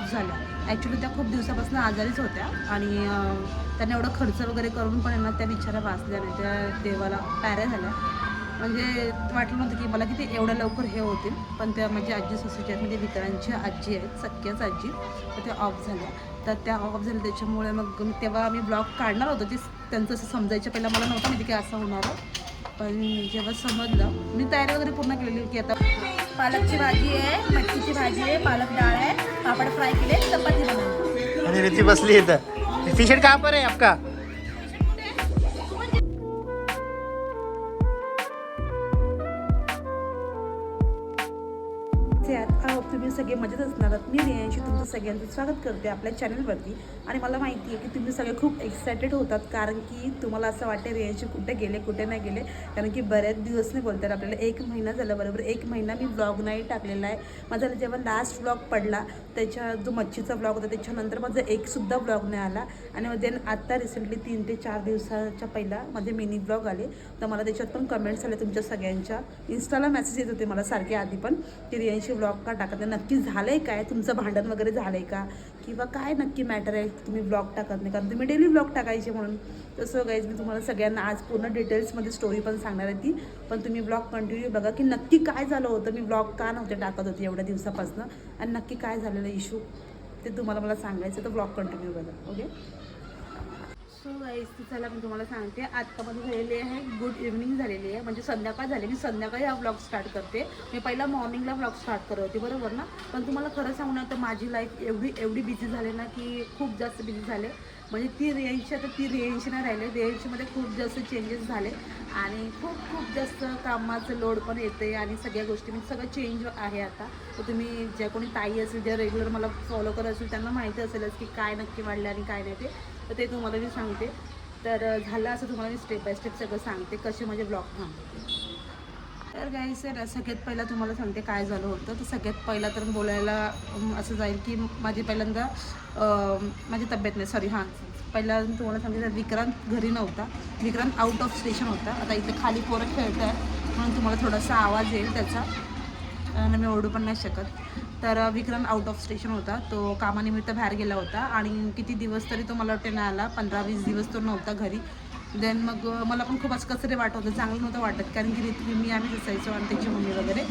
Of झाल्या. Actually त्या खूप दिवसापासून आजारीच होत्या आणि त्यांना एवढं खर्च वगैरे करून पण यांना त्या बिचाऱ्या वाचल्या नाही. त्या देवाला पॅऱ्या झाल्या. म्हणजे वाटलं नव्हतं की मला की ते एवढ्या लवकर हे होतील. पण त्या माझी आजी सासूची आहेत, म्हणजे विकरांची आजी आहेत, सख्याच आजी, तर त्या ऑफ झाल्या. तर त्या ऑफ झाल्या त्याच्यामुळे मग तेव्हा आम्ही ब्लॉग काढणार होतो. ते त्यांचं असं समजायच्या पहिला मला नव्हतं माहिती की असं होणार. पण जेव्हा समजलं, मी तयारी वगैरे पूर्ण केलेली की आता पालकची भाजी आहे, मच्छीची भाजी आहे, पालक डाळ आहे, पापड फ्राय केले, चपाती बनवली. आणि रिती बसली इथं. टी शर्ट कहाँ पर है आपका? तुम्ही सगळे मजेत असणार आहात. मी रियांशी तुमचं सगळ्यांचं स्वागत करते आपल्या चॅनलवरती. आणि मला माहिती आहे की तुम्ही सगळे खूप एक्सायटेड होतात, कारण की तुम्हाला असं वाटतं रियांशी कुठे गेले कुठे नाही गेले. कारण की बऱ्याच दिवस नाही बोलतात आपल्याला, 1 महिना झाला, बरोबर 1 महिना मी ब्लॉग नाही टाकलेला आहे. माझा जेव्हा लास्ट ब्लॉग पडला त्याच्या जो मच्छीचा ब्लॉग होता त्याच्यानंतर माझा एकसुद्धा ब्लॉग नाही आला. आणि देन आत्ता रिसेंटली 3 ते 4 दिवसाच्या पहिला माझे मिनी ब्लॉग आले. तर मला त्याच्यात पण कमेंट्स आले तुमच्या सगळ्यांच्या. इन्स्टाला मेसेज येत होते मला सारखे आधी पण की रियांशी ब्लॉग का टाकत नाही, नक्की झालं आहे काय, तुमचं भांडण वगैरे झालं आहे का, किंवा काय नक्की मॅटर आहे तुम्ही ब्लॉग टाकत नाही, कारण तुम्ही डेली ब्लॉग टाकायचे म्हणून. तसं गाईज मी तुम्हाला सगळ्यांना आज पूर्ण डिटेल्समध्ये स्टोरी पण सांगणार आहे ती. पण तुम्ही ब्लॉग कंटिन्यू बघा की नक्की काय झालं होतं, मी ब्लॉग का नव्हते टाकत होते एवढ्या दिवसापासून, आणि नक्की काय झालेलं इश्यू ते तुम्हाला मला सांगायचं. तर ब्लॉग कंटिन्यू बघा. ओके. सो गाईज चला मी तुम्हाला सांगते, आत्तामध्ये झालेली आहे गुड इव्हनिंग झालेली आहे, म्हणजे संध्याकाळ झाली. मी संध्याकाळी हा ब्लॉग स्टार्ट करते. मी पहिला मॉर्निंगला ब्लॉग स्टार्ट करत होती, बरोबर ना. पण तुम्हाला खरं सांगू ना, तर माझी लाईफ एवढी बिझी झाली ना की खूप जास्त बिझी झाले. म्हणजे ती रेंजची आता ती रेंज नाही राहिले, रेंजमध्ये खूप जास्त चेंजेस झाले आणि खूप जास्त कामाचं लोड पण येते आणि सगळ्या गोष्टी म्हणजे सगळं चेंज आहे आता. तर तुम्ही ज्या कोणी ताई असेल, ज्या रेग्युलर मला फॉलो करत असेल त्यांना माहिती असेलच की काय नक्की वाढलं आणि काय नाही तर ते तुम्हाला मी सांगते. तर झालं असं तुम्हाला मी स्टेप बाय स्टेप सगळं सांगते कसे माझे ब्लॉग थांबते. तर गाईस आहे ना, सगळ्यात पहिला तुम्हाला सांगते काय झालं होतं. तर सगळ्यात पहिला तर बोलायला असं जाईल की माझी पहिल्यांदा माझी तब्येत नाही, सॉरी, पहिला तुम्हाला सांगते विक्रांत घरी नव्हता. विक्रांत आउट ऑफ स्टेशन होता. आता इथे खाली पोरं खेळत आहे म्हणून तुम्हाला थोडासा आवाज येईल त्याचा, आणि मी ओरडू पण नाही शकत. तर विक्रांत आउट ऑफ स्टेशन होता, तो कामानिमित्त बाहेर गेला होता आणि किती दिवस तरी तो मला वाटते नाही आला, 15-20 दिवस तो नव्हता घरी. देन मग मला पण खूप असं कसं तरी वाटत होतं, चांगलं नव्हतं वाटत, कारण की मी आम्हीच असायचो आणि त्याची मम्मी वगैरे,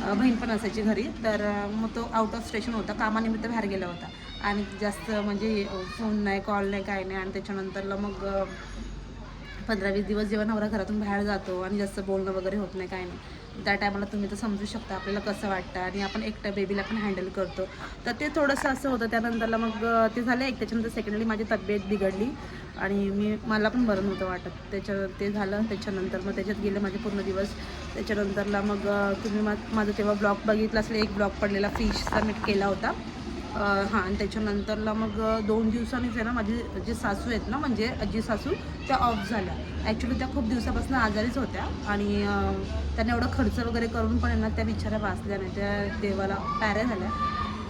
बहीण पण असायची घरी. तर मग तो आउट ऑफ स्टेशन होता, कामानिमित्त बाहेर गेला होता आणि जास्त म्हणजे फोन नाही, कॉल नाही, काय नाही. आणि त्याच्यानंतरला मग 15-20 दिवस जेव्हा नवरा घरातून बाहेर जातो आणि जास्त बोलणं वगैरे होत नाही, काय नाही, त्या टायमाला तुम्ही तर समजू शकता आपल्याला कसं वाटतं. आणि आपण एकट्या बेबीला पण हँडल करतो, तर ते थोडंसं असं होतं. त्यानंतरला मग ते झालं एक. त्याच्यानंतर सेकंडली माझी तब्येत बिघडली आणि मला पण बरं नव्हतं वाटत. ते झालं. त्याच्यानंतर मग त्याच्यात गेले माझे पूर्ण दिवस. त्याच्यानंतरला मग तुम्ही माझं तेव्हा ब्लॉग बघितला असेल, एक ब्लॉग पडलेला फिशचा मी केला होता. आणि त्याच्यानंतरला मग 2 दिवसांनीच आहे ना, माझी जे सासू आहेत ना, म्हणजे आजी सासू, त्या ऑफ झाल्या. ॲक्च्युली त्या खूप दिवसापासून आजारीच होत्या आणि त्यांना एवढं खर्च वगैरे करून पण यांना त्या बिचाऱ्या वाचल्या नाही. त्या देवाला पॅऱ्या झाल्या.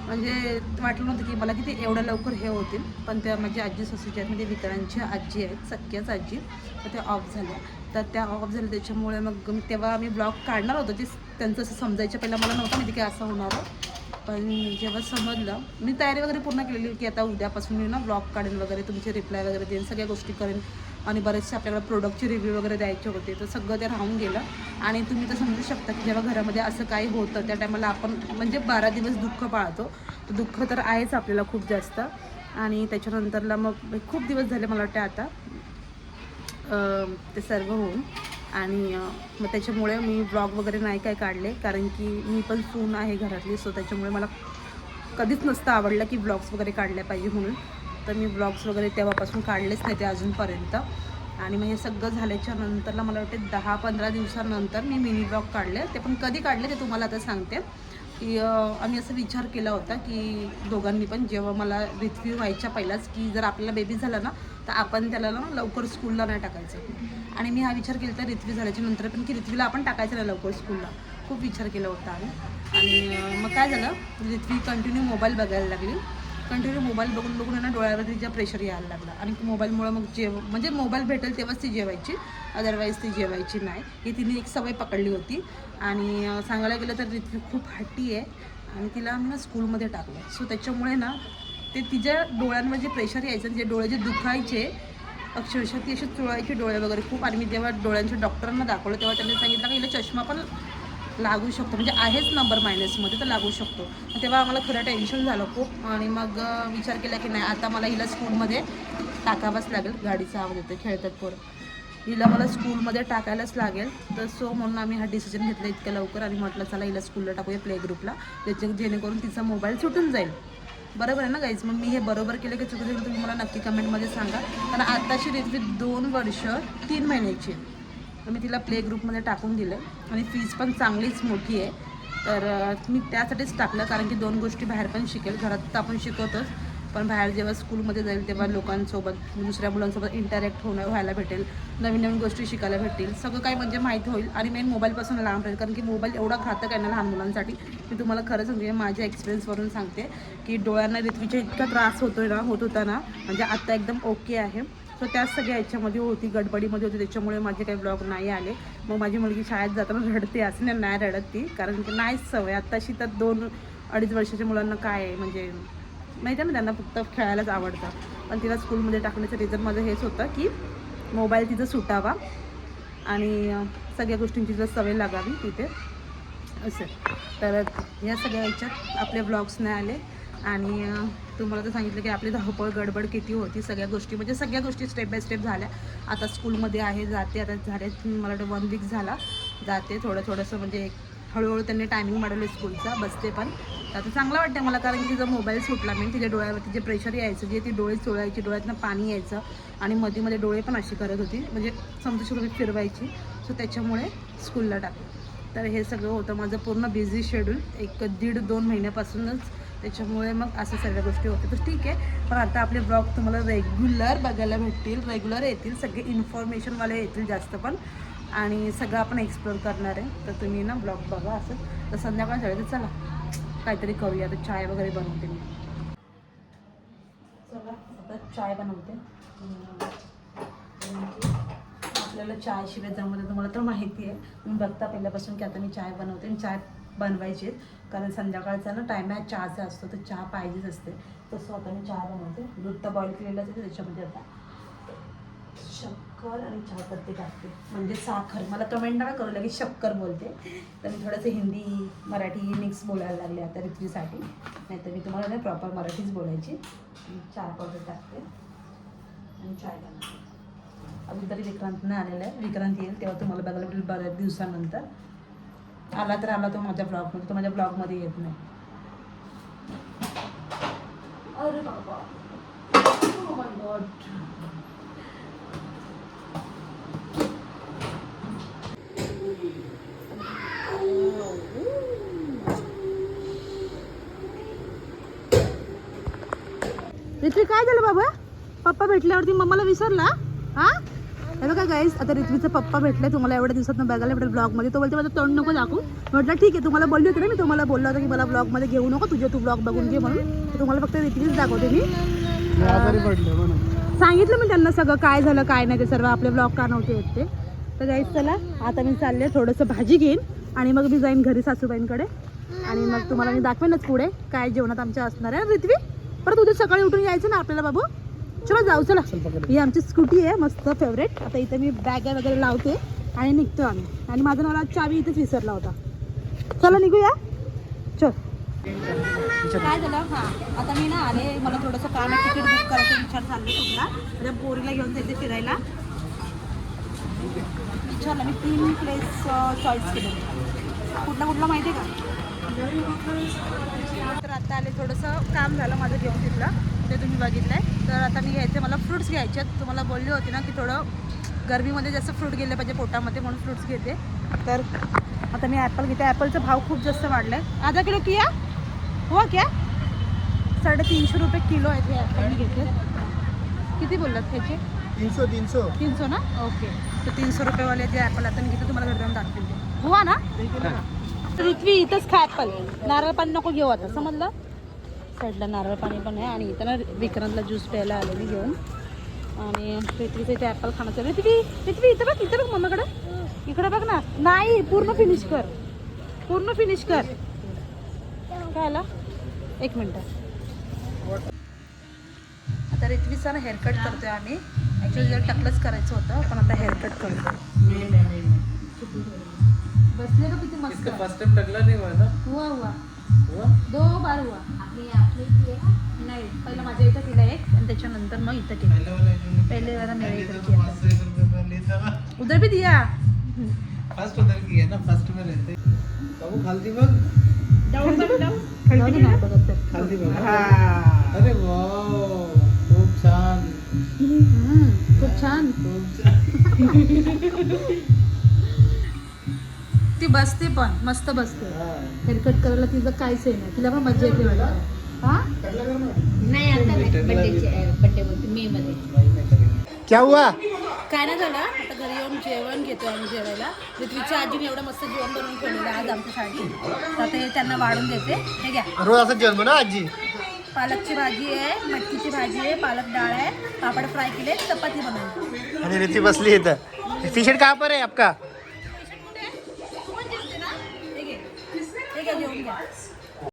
म्हणजे वाटलं नव्हतं की मला की ते एवढ्या लवकर हे होतील. पण त्या माझी आजी सासूची आहेत, म्हणजे विकरांची आजी आहेत, सख्याच आजी, तर त्या ऑफ झाल्या. तर त्या ऑफ झाल्या त्याच्यामुळे मग तेव्हा आम्ही ब्लॉग काढणार होतो. ते त्यांचं असं समजायच्या पहिला मला नव्हतं माहिती की असं होणार. पण जेव्हा समजलं, मी तयारी वगैरे पूर्ण केलेली की आता उद्यापासून मी ना ब्लॉग काढेन वगैरे, तुमचे रिप्लाय वगैरे देईन, सगळ्या गोष्टी करेन. आणि बरेचसे आपल्याला प्रोडक्टचे रिव्ह्यू वगैरे द्यायचे होते, तर सगळं ते राहून गेलं. आणि तुम्ही तर समजू शकता की जेव्हा घरामध्ये असं काही होतं त्या टायमाला आपण म्हणजे 12 दिवस दुःख पाळतो. तर दुःख तर आहेच आपल्याला खूप जास्त. आणि त्याच्यानंतरला मग खूप दिवस झाले मला वाटतं आता ते सर्व होऊन. आणि मग त्याच्यामुळे मी ब्लॉग वगैरे नाही काय काढले, कारण की मी पण सून आहे घरातली. सो त्याच्यामुळे मला कधीच नसतं आवडलं की ब्लॉग्स वगैरे काढले पाहिजे म्हणून. तर मी ब्लॉग्स वगैरे तेव्हापासून काढलेच नाही ते अजूनपर्यंत. आणि मग हे सगळं झाल्याच्या नंतरला मला वाटते 10-15 दिवसानंतर मी मिनी ब्लॉग काढले. ते पण कधी काढले ते तुम्हाला आता सांगते. की आम्ही असं विचार केला होता की दोघांनी पण, जेव्हा मला रिथ्वी व्हायच्या पहिलाच, की जर आपल्याला बेबी झाला ना तर आपण त्याला ना लवकर स्कूलला नाही टाकायचं. आणि मी हा विचार केला होता रिथ्वी झाल्याच्या नंतर पण, की रिथ्वीला आपण टाकायचं नाही लवकर स्कूलला. खूप विचार केला होता आम्ही. आणि मग काय झालं, रिथ्वी कंटिन्यू मोबाईल बघायला लागली. कंटिन्यू मोबाईल बघून बघून ना डोळ्यावर तिच्या प्रेशर यायला लागला. आणि मोबाईलमुळं मग म्हणजे मोबाईल भेटेल तेव्हाच ती जेवायची, अदरवाईज ती जेवायची नाही. ही तिने एक सवय पकडली होती. आणि सांगायला गेलं तर रिथ्वी खूप हट्टी आहे आणि तिला आम्ही ना स्कूलमध्ये टाकलं. सो त्याच्यामुळे ना ते तिच्या डोळ्यांवर जे प्रेशर यायचं, जे डोळे जे दुखायचे अक्षरशः ती अशी चुळायची डोळे वगैरे खूप. आणि मी जेव्हा डोळ्यांच्या डॉक्टरांना दाखवलं तेव्हा त्यांनी सांगितलं की हिला चष्मा पण लागू शकतो, म्हणजे आहेच नंबर मायनसमध्ये तर लागू शकतो. तेव्हा आम्हाला खरं टेन्शन झालं खूप. आणि मग विचार केला की नाही आता मला हिला स्कूलमध्ये टाकावंच लागेल. गाडीचा आवाज येतो, खेळतात पोरं. हिला मला स्कूलमध्ये टाकायलाच लागेल. तर सो म्हणून आम्ही हा डिसिजन घेतला इतक्या लवकर. आणि म्हटलं चला हिला स्कूलला टाकूया, प्ले ग्रुपला, जेणेकरून तिचा मोबाईल सुटून जाईल. बरोबर आहे ना गाईज? मग मी हे बरोबर केलं की चुकीचं तुम्ही मला नक्की कमेंटमध्ये सांगा. कारण आताची रितवी 2 वर्ष 3 महिन्याची आहे. तर मी तिला प्ले ग्रुपमध्ये टाकून दिलं आणि फीज पण चांगलीच मोठी आहे. तर मी त्यासाठीच टाकलं, कारण की 2 गोष्टी बाहेर पण शिकेल. घरात तर आपण शिकवतोच, पण बाहेर जेव्हा स्कूलमध्ये जाईल तेव्हा लोकांसोबत, दुसऱ्या मुलांसोबत इंटरॅक्ट व्हायला भेटेल, नवीन नवीन गोष्टी शिकायला भेटतील, सगळं काही म्हणजे माहिती होईल. आणि मेन मोबाईलपासून लांब राहील, कारण की मोबाईल एवढा घातक आहे ना लहान मुलांसाठी. मी तुम्हाला खरं सांगते, माझ्या एक्सपिरियन्सवरून सांगते की डोळ्यांना रितवीच्या इतका त्रास होत होता ना, म्हणजे आत्ता एकदम ओके आहे. सो त्याच सगळ्या याच्यामध्ये होती, गडबडीमध्ये होती, त्याच्यामुळे माझे काही ब्लॉग नाही आले. मग माझी मुलगी शाळेत जाताना रडते, असं नाही रडत ती, कारण की नाहीच सवय आत्ताशी. तर 2-2.5 वर्षाच्या मुलांना काय आहे, म्हणजे माहिती आहे ना, त्यांना फक्त खेळायलाच आवडतं. पण तिला स्कूलमध्ये टाकण्याचं रिझन माझं हेच होतं की मोबाईल तिचा सुटावा आणि सगळ्या गोष्टींची जर सवय लागावी तिथे असं. तर या सगळ्या ह्याच्यात आपले व्लॉग्स नाही आले. आणि तुम्हाला तर सांगितलं की आपली धावपळ गडबड किती होती. सगळ्या गोष्टी स्टेप बाय स्टेप झाल्या. आता स्कूलमध्ये आहे, जाते. आता झाले मला वाटतं 1 वीक झाला जाते. थोडंसं म्हणजे हळूहळू त्यांनी टायमिंग वाढवलं स्कूलचा, बसते पण. आता चांगलं वाटतं मला, कारण की तिचा मोबाईल सुटला. मी तिच्या डोळ्यावरती जे प्रेशर यायचं, जे ती डोळे चोळायची, डोळ्यातनं पाणी यायचं आणि मध्ये डोळे पण अशी करत होती, म्हणजे समजा फिरवायची. सो त्याच्यामुळे स्कूलला टाकलं. तर हे सगळं होतं माझं पूर्ण बिझी शेड्यूल 1-1.5-2 महिन्यापासूनच. त्याच्यामुळे मग असं सगळ्या गोष्टी होत्या. तर ठीक आहे, पण आता आपले ब्लॉग तुम्हाला रेग्युलर बघायला भेटतील, रेग्युलर येतील, सगळे इन्फॉर्मेशनवाले येतील जास्त पण. आणि सगळं आपण एक्सप्लोर करणार आहे. तर तुम्ही ना ब्लॉग बघा असं. तर संध्याकाळ झाली तर चला काहीतरी करूया. आता चाय वगैरे बनवते मी. चला आता चाय बनवते. आपल्याला चायशिवाय जमतं, तुम्हाला तर माहिती आहे. तुम्ही बघता पहिल्यापासून की आता मी चाय बनवते. आणि चाय बनवायची, कारण संध्याकाळचा ना टाईम आहे चहाचा असतो, तर चहा पाहिजेच असते. तसं आता मी चहा बनवते. दूध तर बॉईल केलेलंच आहे, त्याच्यामध्ये आता शक्कर आणि चहा पत्ती टाकते, म्हणजे साखर. मला कमेंट नका करू की शक्कर बोलते. तर मी थोडंसं हिंदी मराठी मिक्स बोलायला लागले आता रितवीसाठी, नाही तर मी तुम्हाला नाही प्रॉपर मराठीच बोलायची. चहा पावडर टाकते आणि चाय बनवते. अजून तरी विक्रांत नाही आलेला आहे. विक्रांत येईल तेव्हा तुम्हाला बघायला भेटेल बऱ्याच दिवसानंतर. आला तर आला तो माझ्या ब्लॉगमध्ये, तो माझ्या ब्लॉगमध्ये येत नाही. अरे बाबा, ओ माय गॉड. रितवी काय झालं बाबा? पप्पा भेटल्यावरती मम्माला विसरला? हा हे बघा गाईज, आता रितवीचा पप्पा भेटले. तुम्हाला एवढ्या दिवसात बघायला भेटेल ब्लॉगमध्ये. तो बोलते माझं तोंड नको दाखवू. म्हटलं ठीक आहे, तुम्हाला बोलली होती ना मी, तुम्हाला बोलला होता की मला ब्लॉगमध्ये घेऊ नको, तू ब्लॉग बघून घे म्हणून. तुम्हाला फक्त रितवीच दाखवते मी. सांगितलं मी त्यांना सगळं काय झालं काय नाही ते सर्व. आपले ब्लॉग का नव्हते येत ते. तर गाईज चला आता मी चालले, थोडंसं भाजी घेईन आणि मग मी जाईन घरी सासूबाईंकडे. आणि मग तुम्हाला मी दाखवेनच पुढे काय जेवणात आमच्या असणार आहे. रितवी परत उद्या सकाळी उठून यायचं ना आपल्याला बाबू. चला जाऊ, चला. ही आमची स्कूटी आहे मस्त फेवरेट. आता इथे मी बॅग वगैरे लावते आणि निघतो आम्ही. आणि माझा नवरा चावी इथेच विसरला होता. चला निघूया, चल. काय झालं? हां, आता मी ना आले, मला थोडंसं काम आहे, तिकीट बुक करायचा विचार चालले कुठला. त्या पोरीला घेऊन जायचे फिरायला. विचारलं मी 3 प्लेस चॉईस केले. कुठला माहिती आहे का? तर आता आले, थोडंसं काम झालं माझं घेऊन तिथलं, ते तुम्ही बघितलं आहे. तर आता मी घ्यायचे, मला फ्रूट्स घ्यायचे आहेत. तुम्हाला बोलली होती ना की थोडं गरमीमध्ये जास्त फ्रूट गेले पाहिजे पोटामध्ये, म्हणून फ्रूट्स घेते. तर आता मी ॲपल घेते. ॲपलचा भाव खूप जास्त वाढला आहे. आधा किलो किया हो क्या? 350 रुपये किलो आहेत हे ॲपल मी घेते. किती बोललात त्याचे? 300 ना? ओके. तर 300 रुपयेवाले जे ॲपल आता मी घेते, तुम्हाला घरी जाऊन दाखवते. हुआ ना? रितवी इथंच खा ॲपल. नारळ पाणी नको घेऊ आता, समजलं? साईडला नारळ पाणी पण आहे. आणि इथं ना विक्रांतला ज्यूस प्यायला आले मी घेऊन. आणि रितवीचं इथे ॲपल खाण्याचं. रितवी इथं बघ मम्माकडे, इकडे बघ ना. नाही, पूर्ण फिनिश कर. काय आला 1 मिनटं. आता रित्वीचा ना हेअरकट करतोय आम्ही. ॲक्च्युली जर टकलंच करायचं होतं पण आता हेअरकट करतो. बसले का किती मस्त. फर्स्ट टाइम टकला नहीं हुआ ना? हुआ हुआ? 2 बार हुआ. नाही पहिलं माझ्या इथं केलं एक आणि त्याच्यानंतर मग इथं केलं. पहिले वाला मेरे इधर किया. उधर भी दिया. फर्स्ट उधर किया ना, फर्स्ट में रहते. बाबू खालती बघ. जाऊ दे ना बघत तर. खालती बघ. अरे वाव, खूप छान. खूप छान. खूप छान. ती बसते पण मस्त बसते. हा. हेअरकट करायला तिचं काहीच आहे नाही. तिला पण मजा येते वाटतं. हा नाही आता बड्डे बोलते मे मध्ये. क्या हुआ? काय नाही झालं. आता घरी येऊन जेवण घेतो आम्ही जेवायला. पृथ्वीच्या आजीने एवढं मस्त जेवण बनवून ठेवलेलं आज आमच्यासाठी. तर ते त्यांना वाढून देते. हे घ्या. रोज असं जेवण बनव आजी. पालकची भाजी आहे, मटकीची भाजी आहे, पालक डाळ आहे, पापड फ्राय केले, चपाती बनवली. आणि ऋती बसली इथं. टी शर्ट कहाँ पर है आपका? हे घे. हे घ्या जेवून घ्या.